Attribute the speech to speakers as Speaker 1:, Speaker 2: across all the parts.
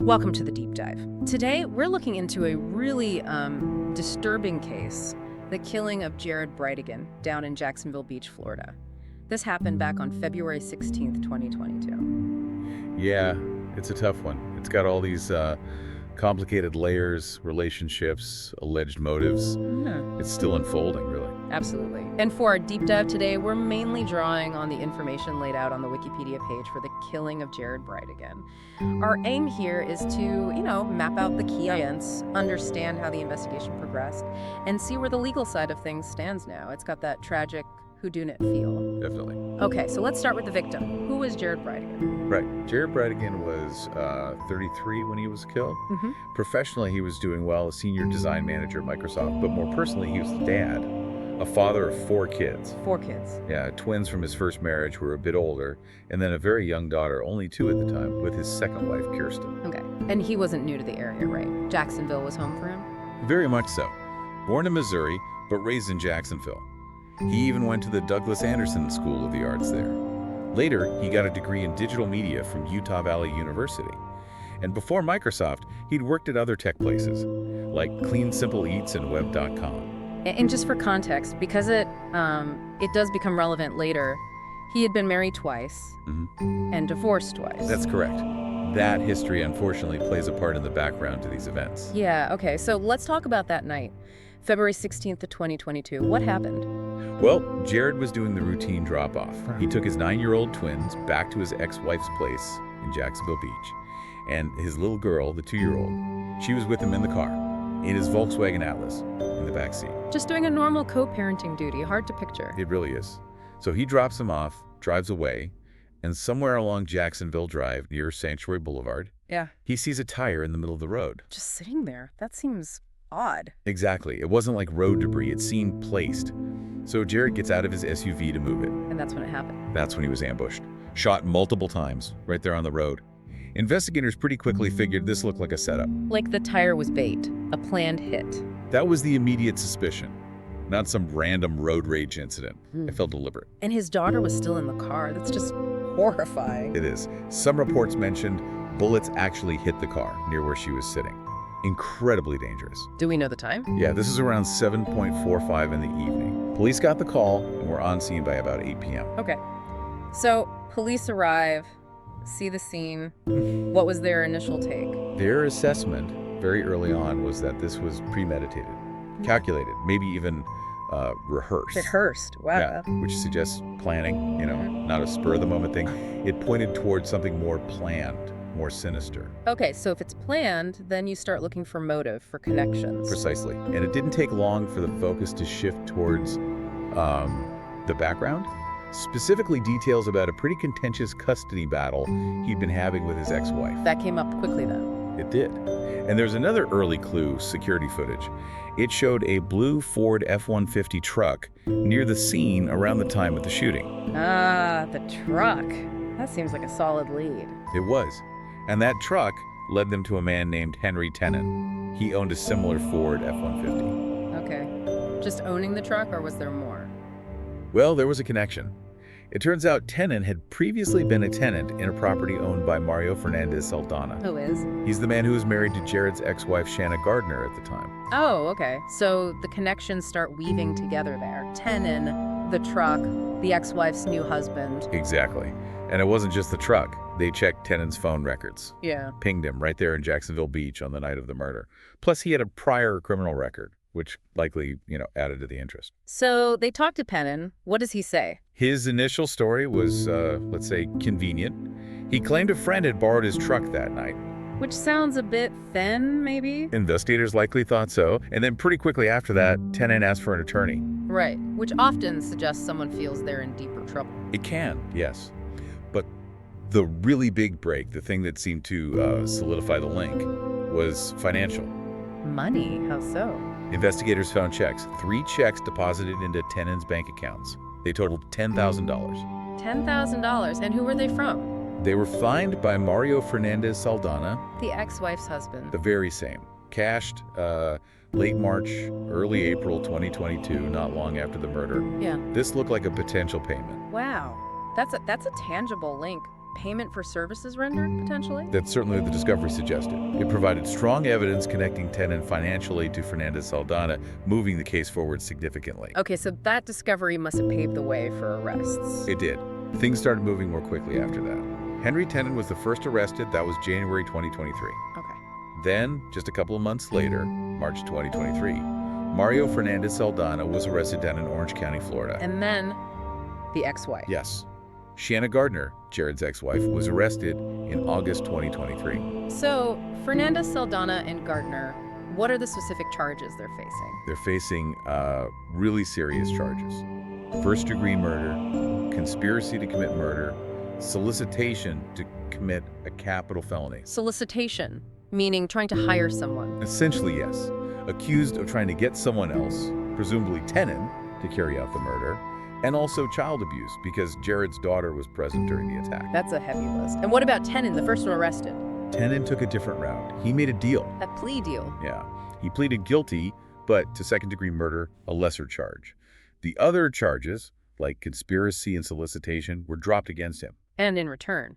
Speaker 1: Welcome to the Deep Dive. Today, we're looking into a really disturbing case, the killing of Jared Bridegan down in Jacksonville Beach, Florida. This happened back on February 16th, 2022.
Speaker 2: Yeah, it's a tough one. It's got all these complicated layers, relationships, alleged motives. It's still unfolding, really.
Speaker 1: Absolutely. And for our deep dive today, we're mainly drawing on the information laid out on the Wikipedia page for the killing of Jared Bridegan. Our aim here is to, map out the key events, understand how the investigation progressed, and see where the legal side of things stands now. It's got that tragic whodunit feel.
Speaker 2: Definitely.
Speaker 1: Okay, so let's start with the victim. Who was Jared Bridegan?
Speaker 2: Right. Jared Bridegan was 33 when he was killed. Professionally, he was doing well, a senior design manager at Microsoft, but more personally, he was a dad, a father of 4 kids.
Speaker 1: 4 kids.
Speaker 2: Yeah, twins from his first marriage who were a bit older, and then a very young daughter, only 2 at the time, with his second wife, Kirsten.
Speaker 1: Okay, and he wasn't new to the area, right? Jacksonville was home for him?
Speaker 2: Very much so. Born in Missouri, but raised in Jacksonville. He even went to the Douglas Anderson School of the Arts there. Later, he got a degree in digital media from Utah Valley University. And before Microsoft, he'd worked at other tech places, like Clean Simple Eats and Web.com.
Speaker 1: And just for context, because it does become relevant later, he had been married twice and divorced twice.
Speaker 2: That's correct. That history, unfortunately, plays a part in the background to these events.
Speaker 1: Yeah, okay, so let's talk about that night, February 16th of 2022. What happened?
Speaker 2: Well, Jared was doing the routine drop-off. He took his 9-year-old twins back to his ex-wife's place in Jacksonville Beach. And his little girl, the 2-year-old, she was with him in the car, in his Volkswagen Atlas, in the backseat.
Speaker 1: Just doing a normal co-parenting duty, hard to picture.
Speaker 2: It really is. So he drops him off, drives away, and somewhere along Jacksonville Drive near Sanctuary Boulevard, he sees a tire in the middle of the road.
Speaker 1: Just sitting there. That seems odd.
Speaker 2: Exactly. It wasn't like road debris. It seemed placed. So Jared gets out of his SUV to move it.
Speaker 1: And that's when it happened.
Speaker 2: That's when he was ambushed. Shot multiple times, right there on the road. Investigators pretty quickly figured this looked like a setup.
Speaker 1: Like the tire was bait, a planned hit.
Speaker 2: That was the immediate suspicion, not some random road rage incident. It felt deliberate.
Speaker 1: And his daughter was still in the car. That's just horrifying.
Speaker 2: It is. Some reports mentioned bullets actually hit the car near where she was sitting. Incredibly dangerous.
Speaker 1: Do we know the time?
Speaker 2: Yeah, this is around 7:45 in the evening. Police got the call and were on scene by about 8 p.m.
Speaker 1: Okay. So police arrive, see the scene. What was their initial take?
Speaker 2: Their assessment very early on was that this was premeditated, calculated, maybe even rehearsed.
Speaker 1: Rehearsed, wow.
Speaker 2: Yeah, which suggests planning, not a spur-of-the-moment thing. It pointed towards something more planned, more sinister.
Speaker 1: Okay, so if it's planned, then you start looking for motive, for connections.
Speaker 2: Precisely. And it didn't take long for the focus to shift towards the background. Specifically details about a pretty contentious custody battle he'd been having with his ex-wife.
Speaker 1: That came up quickly then.
Speaker 2: It did. And there's another early clue, security footage. It showed a blue Ford F-150 truck near the scene around the time of the shooting.
Speaker 1: Ah, the truck. That seems like a solid lead.
Speaker 2: It was. And that truck led them to a man named Henry Tenon. He owned a similar Ford F-150.
Speaker 1: Okay. Just owning the truck, or was there more?
Speaker 2: Well, there was a connection. It turns out Tenon had previously been a tenant in a property owned by Mario Fernandez Saldana.
Speaker 1: Who is?
Speaker 2: He's the man who was married to Jared's ex-wife Shanna Gardner at the time.
Speaker 1: Oh, okay. So the connections start weaving together there. Tenon, the truck, the ex-wife's new husband.
Speaker 2: Exactly. And it wasn't just the truck. They checked Tenon's phone records.
Speaker 1: Yeah.
Speaker 2: Pinged him right there in Jacksonville Beach on the night of the murder. Plus, he had a prior criminal record, which likely, added to the interest.
Speaker 1: So they talked to Tenon. What does he say?
Speaker 2: His initial story was, let's say, convenient. He claimed a friend had borrowed his truck that night.
Speaker 1: Which sounds a bit thin, maybe?
Speaker 2: Investigators likely thought so. And then pretty quickly after that, Tenon asked for an attorney.
Speaker 1: Right, which often suggests someone feels they're in deeper trouble.
Speaker 2: It can, yes. But the really big break, the thing that seemed to solidify the link, was financial.
Speaker 1: Money? How so?
Speaker 2: Investigators found checks. 3 checks deposited into Tenon's bank accounts. They totaled $10,000.
Speaker 1: $10,000? And who were they from?
Speaker 2: They were fined by Mario Fernandez Saldana.
Speaker 1: The ex-wife's husband.
Speaker 2: The very same. Cashed late March, early April 2022, not long after the murder.
Speaker 1: Yeah.
Speaker 2: This looked like a potential payment.
Speaker 1: Wow. That's a tangible link. payment for services rendered, potentially?
Speaker 2: That's certainly what the discovery suggested. It provided strong evidence connecting Tenon financially to Fernandez Saldana, moving the case forward significantly.
Speaker 1: Okay, so that discovery must have paved the way for arrests.
Speaker 2: It did. Things started moving more quickly after that. Henry Tenon was the first arrested. That was January 2023.
Speaker 1: Okay.
Speaker 2: Then, just a couple of months later, March 2023, Mario Fernandez Saldana was arrested down in Orange County, Florida.
Speaker 1: And then the ex-wife.
Speaker 2: Yes. Shanna Gardner, Jared's ex-wife, was arrested in August 2023.
Speaker 1: So, Fernandez Saldana and Gardner, what are the specific charges they're facing?
Speaker 2: They're facing really serious charges. First-degree murder, conspiracy to commit murder, solicitation to commit a capital felony.
Speaker 1: Solicitation, meaning trying to hire someone.
Speaker 2: Essentially, yes. Accused of trying to get someone else, presumably Tenon, to carry out the murder, and also child abuse because Jared's daughter was present during the attack.
Speaker 1: That's a heavy list. And what about Tenon, the first one arrested?
Speaker 2: Tenon took a different route. He made a deal.
Speaker 1: A plea deal.
Speaker 2: Yeah. He pleaded guilty, but to second-degree murder, a lesser charge. The other charges, like conspiracy and solicitation, were dropped against him.
Speaker 1: And in return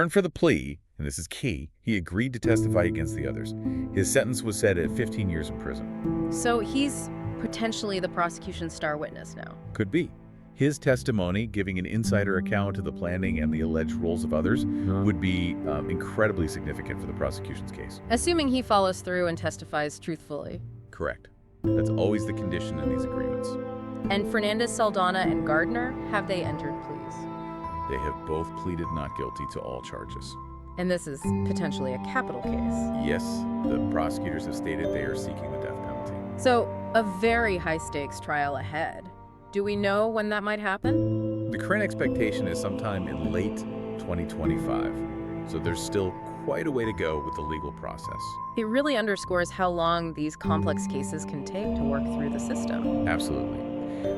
Speaker 2: for the plea, and this is key, he agreed to testify against the others. His sentence was set at 15 years in prison.
Speaker 1: So he's potentially the prosecution's star witness now.
Speaker 2: Could be. His testimony, giving an insider account of the planning and the alleged roles of others, would be incredibly significant for the prosecution's case.
Speaker 1: Assuming he follows through and testifies truthfully.
Speaker 2: Correct. That's always the condition in these agreements.
Speaker 1: And Fernandez Saldana and Gardner, have they entered pleas?
Speaker 2: They have both pleaded not guilty to all charges.
Speaker 1: And this is potentially a capital case.
Speaker 2: Yes, the prosecutors have stated they are seeking the death penalty.
Speaker 1: So, a very high-stakes trial ahead. Do we know when that might happen?
Speaker 2: The current expectation is sometime in late 2025, so there's still quite a way to go with the legal process.
Speaker 1: It really underscores how long these complex cases can take to work through the system.
Speaker 2: Absolutely.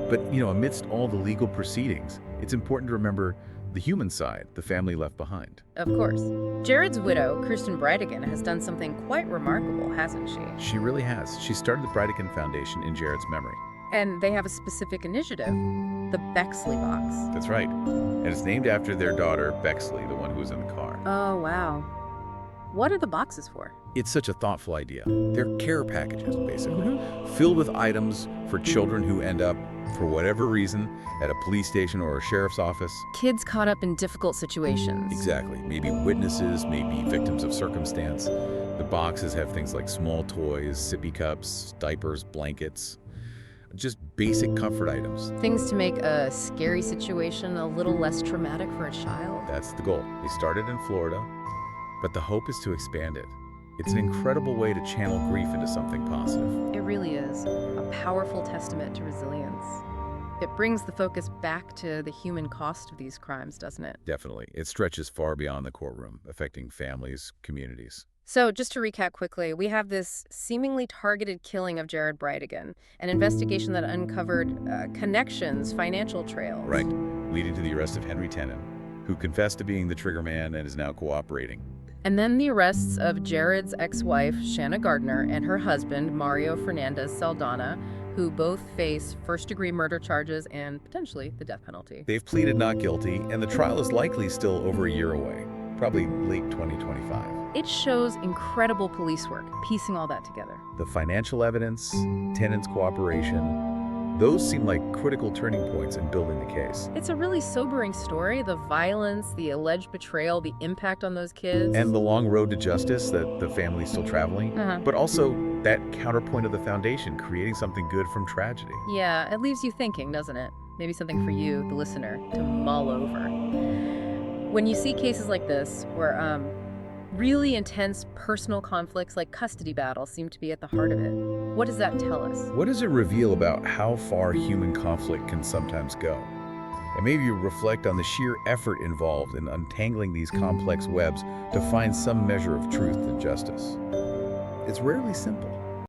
Speaker 2: But, amidst all the legal proceedings, it's important to remember the human side the family left behind.
Speaker 1: Of course. Jared's widow, Jared Bridegan, has done something quite remarkable, hasn't she?
Speaker 2: She really has. She started the Bridegan Foundation in Jared's memory.
Speaker 1: And they have a specific initiative, the Bexley Box.
Speaker 2: That's right. And it's named after their daughter, Bexley, the one who was in the car.
Speaker 1: Oh, wow. What are the boxes for?
Speaker 2: It's such a thoughtful idea. They're care packages, basically, filled with items for children who end up, for whatever reason, at a police station or a sheriff's office.
Speaker 1: Kids caught up in difficult situations.
Speaker 2: Exactly. Maybe witnesses, maybe victims of circumstance. The boxes have things like small toys, sippy cups, diapers, blankets. Just basic comfort items.
Speaker 1: Things to make a scary situation a little less traumatic for a child.
Speaker 2: That's the goal. They started in Florida, but the hope is to expand it. It's an incredible way to channel grief into something positive.
Speaker 1: It really is. A powerful testament to resilience. It brings the focus back to the human cost of these crimes, doesn't it?
Speaker 2: Definitely. It stretches far beyond the courtroom, affecting families, communities.
Speaker 1: So, just to recap quickly, we have this seemingly targeted killing of Jared Bridegan, an investigation that uncovered connections, financial trails.
Speaker 2: Right, leading to the arrest of Henry Tenon, who confessed to being the triggerman and is now cooperating.
Speaker 1: And then the arrests of Jared's ex-wife, Shanna Gardner, and her husband, Mario Fernandez Saldana, who both face first-degree murder charges and potentially the death penalty.
Speaker 2: They've pleaded not guilty, and the trial is likely still over a year away, probably late 2025.
Speaker 1: It shows incredible police work, piecing all that together.
Speaker 2: The financial evidence, Tenon's cooperation, those seem like critical turning points in building the case.
Speaker 1: It's a really sobering story, the violence, the alleged betrayal, the impact on those kids.
Speaker 2: And the long road to justice that the family's still traveling, but also that counterpoint of the foundation, creating something good from tragedy.
Speaker 1: Yeah, it leaves you thinking, doesn't it? Maybe something for you, the listener, to mull over. When you see cases like this, where really intense personal conflicts like custody battles seem to be at the heart of it, what does that tell us?
Speaker 2: What does it reveal about how far human conflict can sometimes go? And maybe you reflect on the sheer effort involved in untangling these complex webs to find some measure of truth and justice. It's rarely simple.